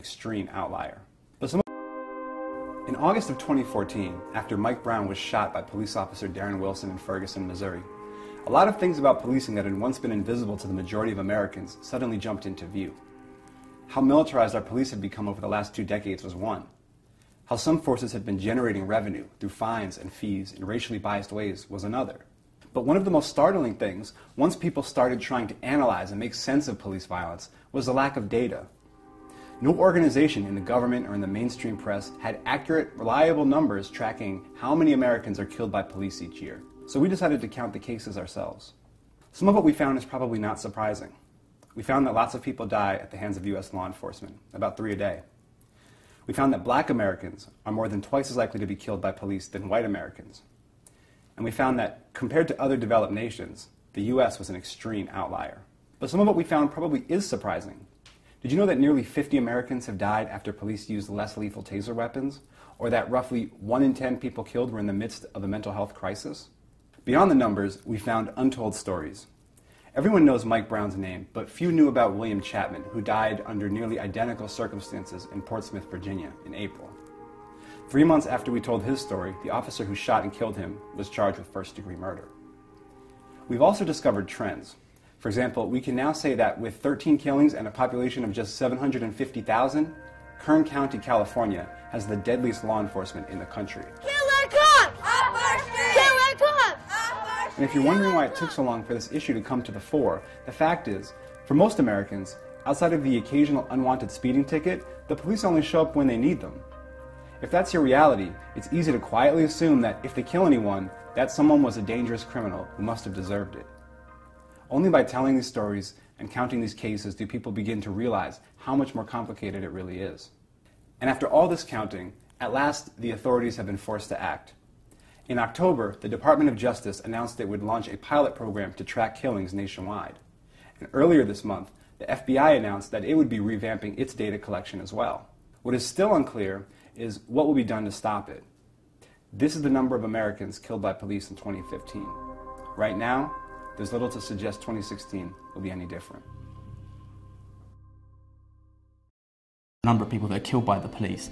extreme outlier. In August of 2014, after Mike Brown was shot by police officer Darren Wilson in Ferguson, Missouri, a lot of things about policing that had once been invisible to the majority of Americans suddenly jumped into view. How militarized our police had become over the last 2 decades was one. How some forces had been generating revenue through fines and fees in racially biased ways was another. But one of the most startling things, once people started trying to analyze and make sense of police violence, was the lack of data. No organization in the government or in the mainstream press had accurate, reliable numbers tracking how many Americans are killed by police each year. So we decided to count the cases ourselves. Some of what we found is probably not surprising. We found that lots of people die at the hands of U.S. law enforcement, about 3 a day. We found that black Americans are more than twice as likely to be killed by police than white Americans. And we found that, compared to other developed nations, the U.S. was an extreme outlier. But some of what we found probably is surprising. Did you know that nearly 50 Americans have died after police used less lethal taser weapons? Or that roughly 1 in 10 people killed were in the midst of a mental health crisis? Beyond the numbers, we found untold stories. Everyone knows Mike Brown's name, but few knew about William Chapman, who died under nearly identical circumstances in Portsmouth, Virginia, in April. 3 months after we told his story, the officer who shot and killed him was charged with first-degree murder. We've also discovered trends. For example, we can now say that with 13 killings and a population of just 750,000, Kern County, California has the deadliest law enforcement in the country. Killer cops! Up our street! Killer cops! Up our street! And if you're wondering why it took so long for this issue to come to the fore, the fact is, for most Americans, outside of the occasional unwanted speeding ticket, the police only show up when they need them. If that's your reality, it's easy to quietly assume that if they kill anyone, that someone was a dangerous criminal who must have deserved it. Only by telling these stories and counting these cases do people begin to realize how much more complicated it really is. And after all this counting, at last the authorities have been forced to act. In October, the Department of Justice announced it would launch a pilot program to track killings nationwide. And earlier this month, the FBI announced that it would be revamping its data collection as well. What is still unclear is what will be done to stop it. This is the number of Americans killed by police in 2015. Right now, there's little to suggest 2016 will be any different. The number of people that are killed by the police.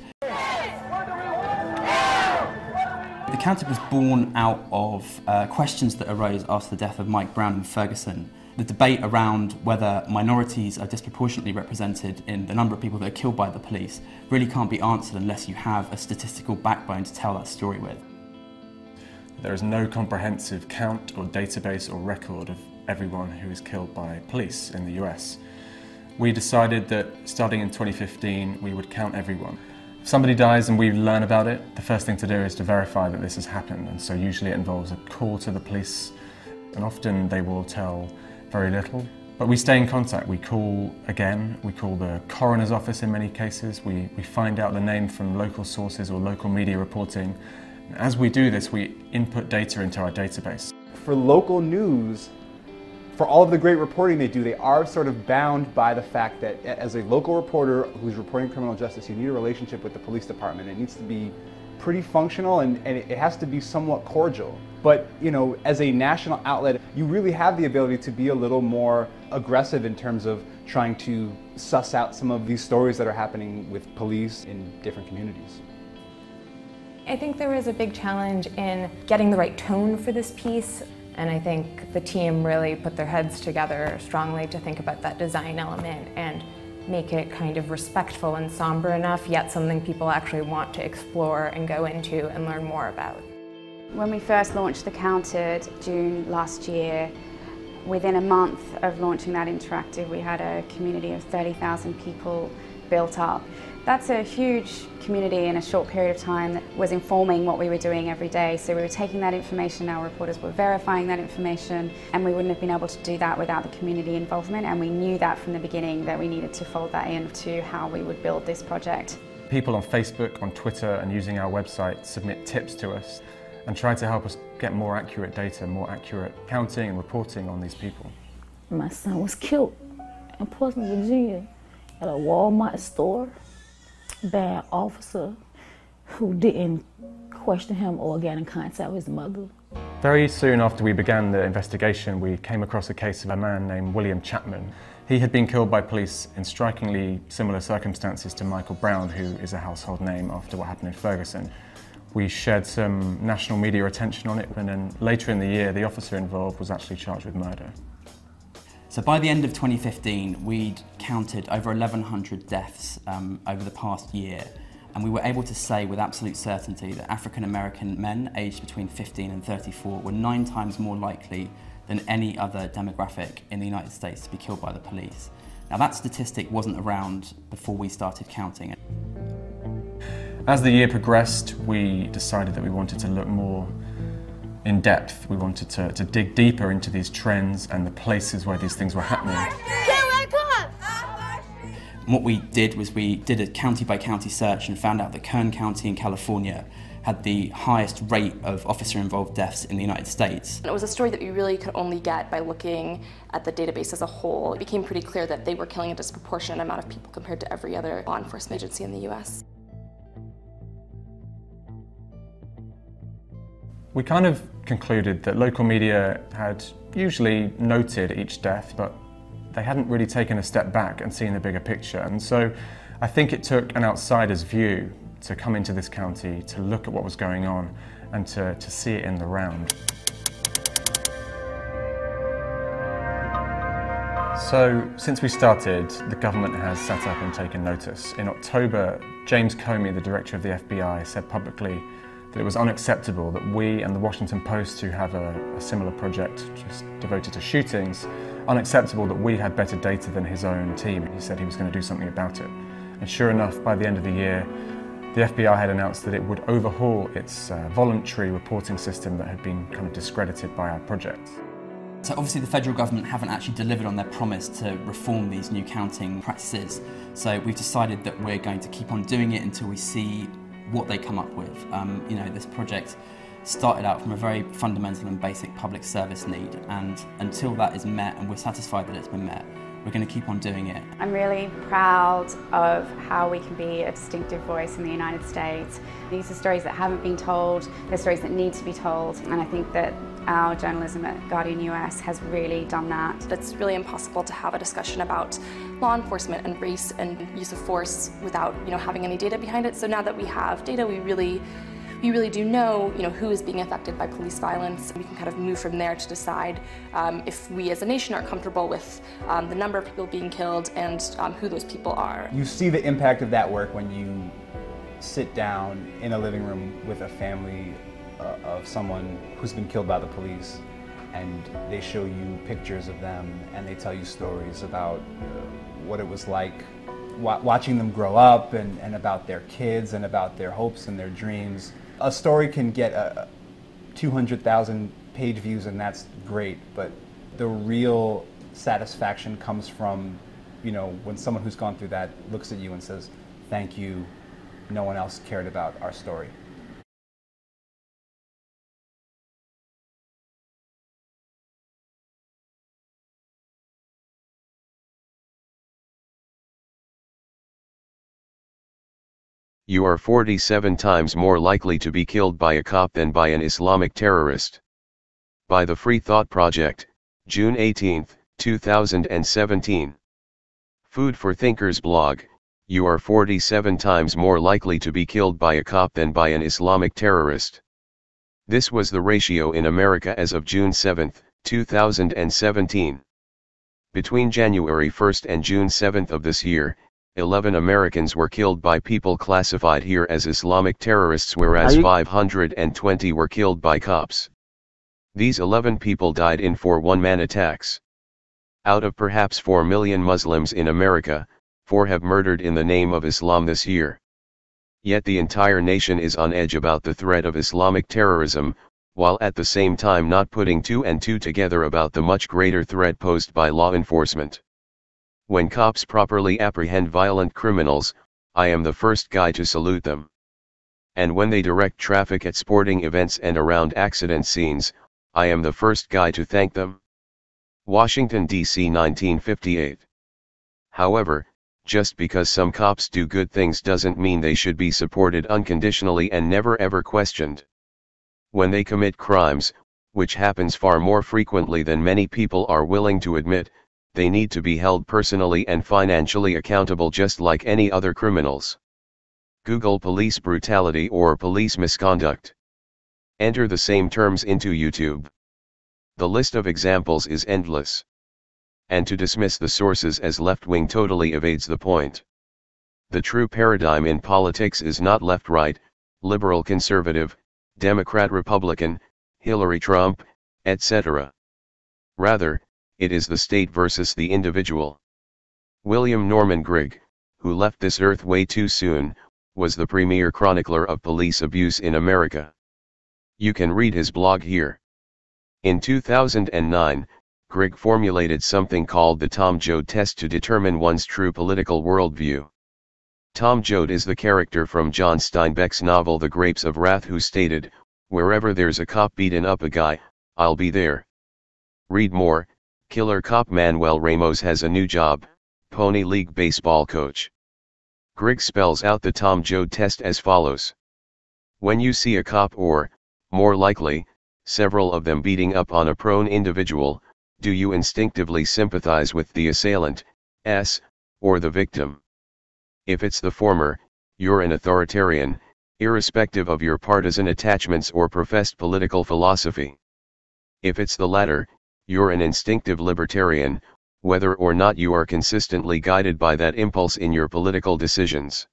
The county was born out of questions that arose after the death of Mike Brown in Ferguson. The debate around whether minorities are disproportionately represented in the number of people that are killed by the police really can't be answered unless you have a statistical backbone to tell that story with. There is no comprehensive count or database or record of everyone who is killed by police in the US. We decided that starting in 2015 we would count everyone. If somebody dies and we learn about it, the first thing to do is to verify that this has happened, and so usually it involves a call to the police, and often they will tell very little. But we stay in contact. We call again, we call the coroner's office in many cases, we find out the name from local sources or local media reporting. As we do this, we input data into our database. For local news, for all of the great reporting they do, they are sort of bound by the fact that as a local reporter who's reporting criminal justice, you need a relationship with the police department. It needs to be pretty functional and it has to be somewhat cordial. But, you know, as a national outlet, you really have the ability to be a little more aggressive in terms of trying to suss out some of these stories that are happening with police in different communities. I think there was a big challenge in getting the right tone for this piece, and I think the team really put their heads together strongly to think about that design element and make it kind of respectful and somber enough, yet something people actually want to explore and go into and learn more about. When we first launched The Counted, June last year, within a month of launching that interactive, we had a community of 30,000 people built up. That's a huge community in a short period of time that was informing what we were doing every day. So we were taking that information, our reporters were verifying that information, and we wouldn't have been able to do that without the community involvement, and we knew that from the beginning that we needed to fold that into how we would build this project. People on Facebook, on Twitter, and using our website submit tips to us and try to help us get more accurate data, more accurate counting and reporting on these people. My son was killed in Portsmouth, Virginia at a Walmart store. Bad officer who didn't question him or get in contact with his mother. Very soon after we began the investigation, we came across a case of a man named William Chapman. He had been killed by police in strikingly similar circumstances to Michael Brown, who is a household name after what happened in Ferguson. We shed some national media attention on it, and then later in the year, the officer involved was actually charged with murder. So by the end of 2015, we'd counted over 1,100 deaths over the past year, and we were able to say with absolute certainty that African American men aged between 15 and 34 were 9 times more likely than any other demographic in the United States to be killed by the police. Now that statistic wasn't around before we started counting it. As the year progressed, we decided that we wanted to look more in depth. We wanted to dig deeper into these trends and the places where these things were happening. And what we did was we did a county-by-county search and found out that Kern County in California had the highest rate of officer-involved deaths in the United States. It was a story that we really could only get by looking at the database as a whole. It became pretty clear that they were killing a disproportionate amount of people compared to every other law enforcement agency in the US. We kind of concluded that local media had usually noted each death, but they hadn't really taken a step back and seen the bigger picture. And so I think it took an outsider's view to come into this county, to look at what was going on and to see it in the round. So since we started, the government has sat up and taken notice. In October, James Comey, the director of the FBI, said publicly that it was unacceptable that we and the Washington Post, who have a similar project just devoted to shootings, unacceptable that we had better data than his own team. He said he was going to do something about it. And sure enough, by the end of the year, the FBI had announced that it would overhaul its voluntary reporting system that had been kind of discredited by our project. So obviously the federal government haven't actually delivered on their promise to reform these new counting practices. So we've decided that we're going to keep on doing it until we see what they come up with. You know, this project started out from a very fundamental and basic public service need, and until that is met and we're satisfied that it's been met, we're going to keep on doing it. I'm really proud of how we can be a distinctive voice in the United States. These are stories that haven't been told, they're stories that need to be told, and I think that our journalism at Guardian US has really done that. It's really impossible to have a discussion about law enforcement and race and use of force without, having any data behind it. So now that we have data, we really do know, who is being affected by police violence. We can kind of move from there to decide if we as a nation are comfortable with the number of people being killed and who those people are. You see the impact of that work when you sit down in a living room with a family of someone who's been killed by the police, and they show you pictures of them and they tell you stories about what it was like watching them grow up and about their kids and about their hopes and their dreams. A story can get 200,000 page views and that's great, but the real satisfaction comes from, when someone who's gone through that looks at you and says, "Thank you, no one else cared about our story." You are 47 times more likely to be killed by a cop than by an Islamic terrorist. By the Free Thought Project, June 18, 2017. Food for Thinkers blog, you are 47 times more likely to be killed by a cop than by an Islamic terrorist. This was the ratio in America as of June 7, 2017. Between January 1 and June 7 of this year, 11 Americans were killed by people classified here as Islamic terrorists, whereas 520 were killed by cops. These 11 people died in 4 one-man attacks. Out of perhaps 4 million Muslims in America, 4 have murdered in the name of Islam this year. Yet the entire nation is on edge about the threat of Islamic terrorism, while at the same time not putting 2 and 2 together about the much greater threat posed by law enforcement. When cops properly apprehend violent criminals, I am the first guy to salute them. And when they direct traffic at sporting events and around accident scenes, I am the first guy to thank them. Washington, D.C. 1958. However, just because some cops do good things doesn't mean they should be supported unconditionally and never ever questioned. When they commit crimes, which happens far more frequently than many people are willing to admit, they need to be held personally and financially accountable just like any other criminals. Google police brutality or police misconduct. Enter the same terms into YouTube. The list of examples is endless. And to dismiss the sources as left-wing totally evades the point. The true paradigm in politics is not left-right, liberal-conservative, Democrat-Republican, Hillary-Trump, etc. Rather, it is the state versus the individual. William Norman Grigg, who left this earth way too soon, was the premier chronicler of police abuse in America. You can read his blog here. In 2009, Grigg formulated something called the Tom Joad test to determine one's true political worldview. Tom Joad is the character from John Steinbeck's novel The Grapes of Wrath who stated, "Wherever there's a cop beating up a guy, I'll be there." Read more. Killer cop Manuel Ramos has a new job, Pony League baseball coach. Grigg spells out the Tom Joad test as follows. When you see a cop or, more likely, several of them beating up on a prone individual, do you instinctively sympathize with the assailant, or the victim? If it's the former, you're an authoritarian, irrespective of your partisan attachments or professed political philosophy. If it's the latter, you're an instinctive libertarian, whether or not you are consistently guided by that impulse in your political decisions.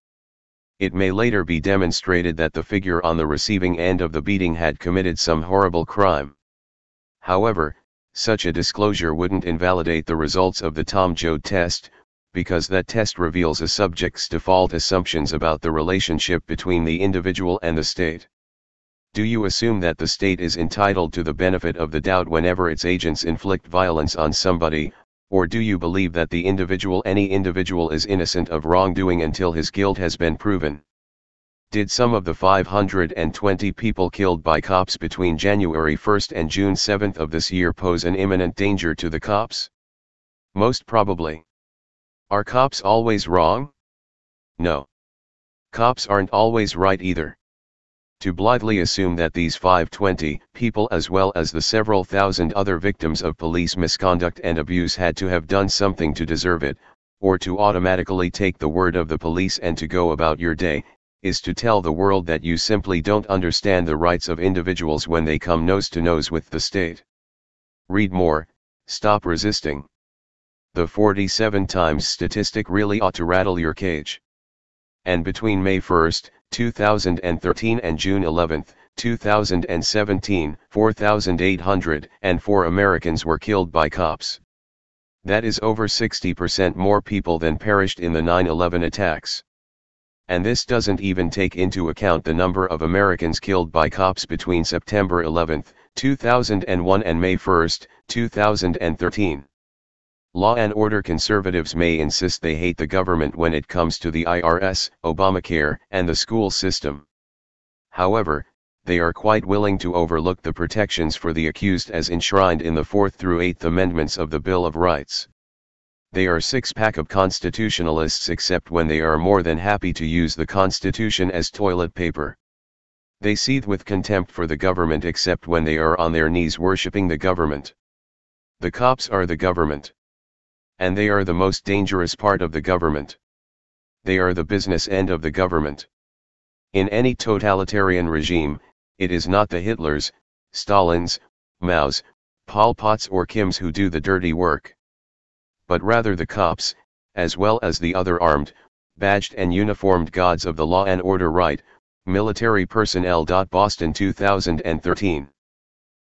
It may later be demonstrated that the figure on the receiving end of the beating had committed some horrible crime. However, such a disclosure wouldn't invalidate the results of the Tom Joad test, because that test reveals a subject's default assumptions about the relationship between the individual and the state. Do you assume that the state is entitled to the benefit of the doubt whenever its agents inflict violence on somebody, or do you believe that any individual is innocent of wrongdoing until his guilt has been proven? Did some of the 520 people killed by cops between January 1st and June 7th of this year pose an imminent danger to the cops? Most probably. Are cops always wrong? No. Cops aren't always right either. To blithely assume that these 520 people as well as the several thousand other victims of police misconduct and abuse had to have done something to deserve it, or to automatically take the word of the police and to go about your day, is to tell the world that you simply don't understand the rights of individuals when they come nose to nose with the state. Read more. Stop resisting. The 47 times statistic really ought to rattle your cage. And between May 1st, 2013 and June 11, 2017, 4,804 Americans were killed by cops. That is over 60% more people than perished in the 9/11 attacks. And this doesn't even take into account the number of Americans killed by cops between September 11, 2001 and May 1, 2013. Law and order conservatives may insist they hate the government when it comes to the IRS, Obamacare, and the school system. However, they are quite willing to overlook the protections for the accused as enshrined in the 4th through 8th Amendments of the Bill of Rights. They are six-pack of constitutionalists except when they are more than happy to use the Constitution as toilet paper. They seethe with contempt for the government except when they are on their knees worshipping the government. The cops are the government. And they are the most dangerous part of the government. They are the business end of the government. In any totalitarian regime, it is not the Hitlers, Stalins, Maos, Pol Pots or Kims who do the dirty work. But rather the cops, as well as the other armed, badged and uniformed gods of the law and order right, military personnel. Boston 2013.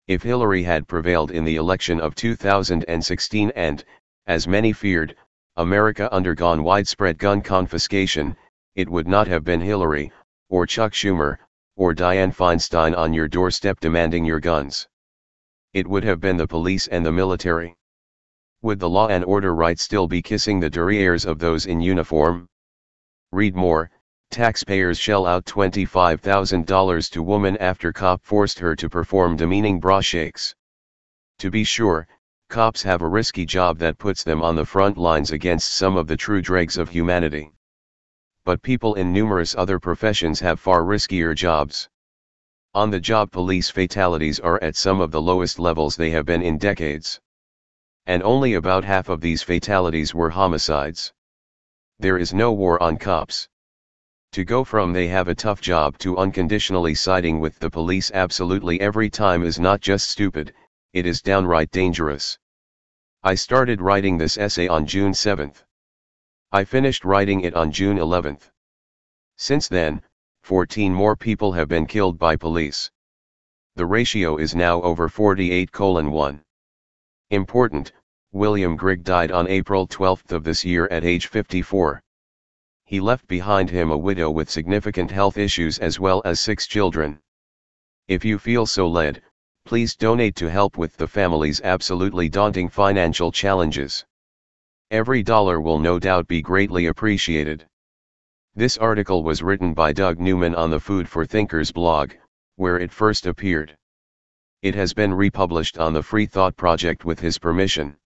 If Hillary had prevailed in the election of 2016 and, as many feared, America undergone widespread gun confiscation, it would not have been Hillary, or Chuck Schumer, or Dianne Feinstein on your doorstep demanding your guns. It would have been the police and the military. Would the law and order right still be kissing the derrieres of those in uniform? Read more. Taxpayers shell out $25,000 to woman after cop forced her to perform demeaning bra shakes. To be sure, cops have a risky job that puts them on the front lines against some of the true dregs of humanity. But people in numerous other professions have far riskier jobs. On-the-job police fatalities are at some of the lowest levels they have been in decades. And only about half of these fatalities were homicides. There is no war on cops. To go from they have a tough job to unconditionally siding with the police absolutely every time is not just stupid, it is downright dangerous. I started writing this essay on June 7th. I finished writing it on June 11th. Since then, 14 more people have been killed by police. The ratio is now over 48:1. Important, William Grigg died on April 12 of this year at age 54. He left behind him a widow with significant health issues as well as 6 children. If you feel so led, please donate to help with the family's absolutely daunting financial challenges. Every dollar will no doubt be greatly appreciated. This article was written by Doug Newman on the Food for Thinkers blog, where it first appeared. It has been republished on the Free Thought Project with his permission.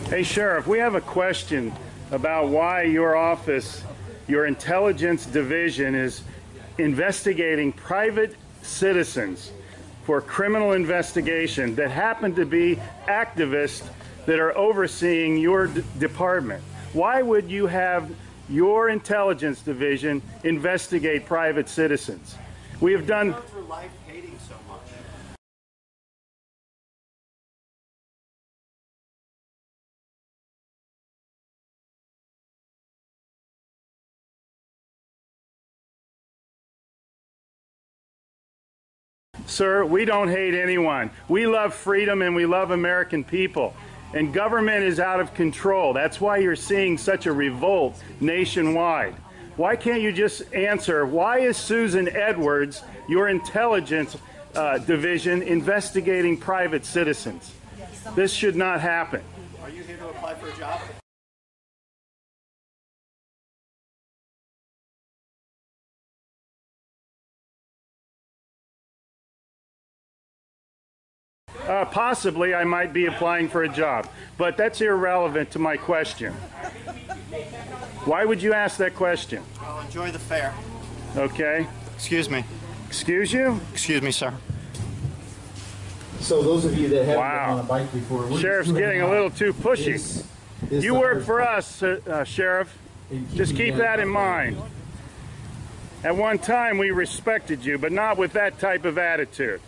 Hey Sheriff, we have a question about why your office, your intelligence division, is investigating private citizens for criminal investigation that happen to be activists that are overseeing your department. Why would you have your intelligence division investigate private citizens? We have done... Sir, we don't hate anyone. We love freedom and we love American people. And government is out of control. That's why you're seeing such a revolt nationwide. Why can't you just answer, why is Susan Edwards, your intelligence division, investigating private citizens? This should not happen. Are you here to apply for a job? Possibly I might be applying for a job, but that's irrelevant to my question. Why would you ask that question? Well, enjoy the fair. Okay. Excuse me. Excuse you? Excuse me, sir. So those of you that haven't been Wow. on a bike before, Sheriff's getting a little too pushy. You work for us, Sheriff. Just keep that in mind. At one time we respected you, but not with that type of attitude.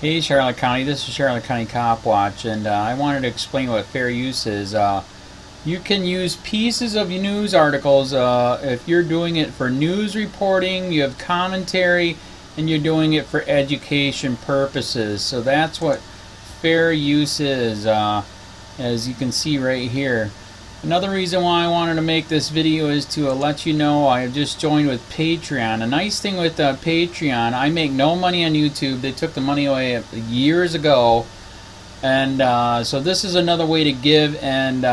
Hey Charlotte County, this is Charlotte County Cop Watch, and I wanted to explain what fair use is. You can use pieces of news articles if you're doing it for news reporting, you have commentary, and you're doing it for education purposes. So that's what fair use is, as you can see right here. Another reason why I wanted to make this video is to let you know I have just joined with Patreon. A nice thing with Patreon, I make no money on YouTube. They took the money away years ago, and so this is another way to give, and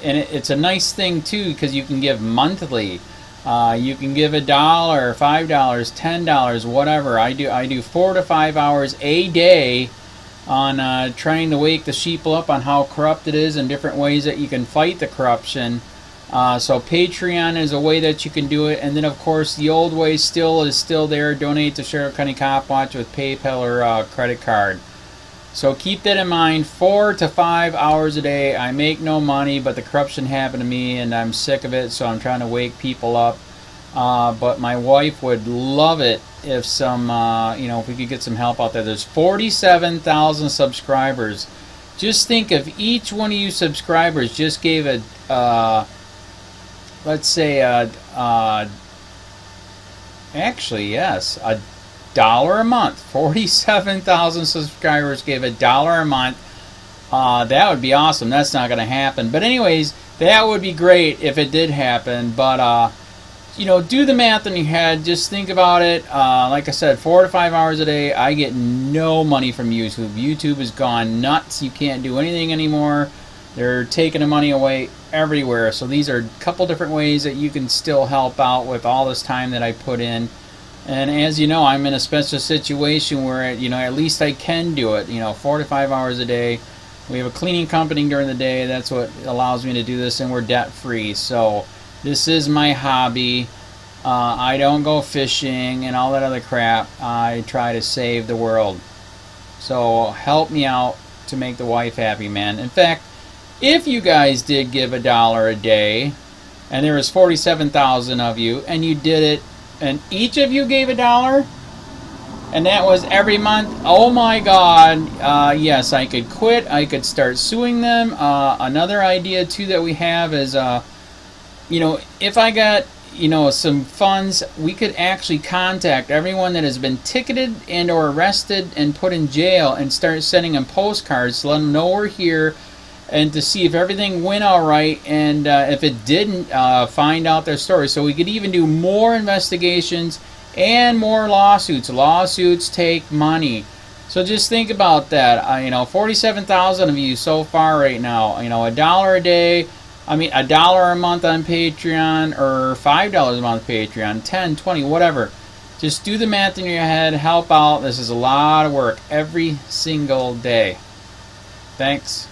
it's a nice thing too because you can give monthly. You can give $1, $5, $10, whatever. I do 4 to 5 hours a day on trying to wake the sheep up on how corrupt it is and different ways that you can fight the corruption. So Patreon is a way that you can do it, and then of course the old way is still there. Donate to Charlotte County Cop Watch with PayPal or credit card. So keep that in mind. 4 to 5 hours a day. I make no money, but the corruption happened to me and I'm sick of it, so I'm trying to wake people up. But my wife would love it if if we could get some help out there. There's 47,000 subscribers. Just think if each one of you subscribers just gave let's say actually yes, $1 a month. 47,000 subscribers gave $1 a month. That would be awesome. That's not going to happen. But anyways, that would be great if it did happen. But do the math in your head. Just think about it. Like I said, 4 to 5 hours a day. I get no money from YouTube. YouTube has gone nuts. You can't do anything anymore. They're taking the money away everywhere. So these are a couple different ways that you can still help out with all this time that I put in. And as you know, I'm in a special situation where, at least I can do it. 4 to 5 hours a day. We have a cleaning company during the day. That's what allows me to do this, and we're debt free. So this is my hobby. I don't go fishing and all that other crap. I try to save the world. So help me out to make the wife happy, man. In fact, if you guys did give $1 a day, and there was 47,000 of you, and you did it, and each of you gave $1, and that was every month, oh my God, yes, I could quit. I could start suing them. Another idea too that we have is, if I got, some funds, we could actually contact everyone that has been ticketed and or arrested and put in jail and start sending them postcards to let them know we're here, and to see if everything went all right, and if it didn't, find out their story. So we could even do more investigations and more lawsuits. Lawsuits take money. So just think about that. 47,000 of you so far right now. $1 a day. $1 a month on Patreon, or $5 a month Patreon, 10, 20, whatever. Just do the math in your head. Help out. This is a lot of work every single day. Thanks.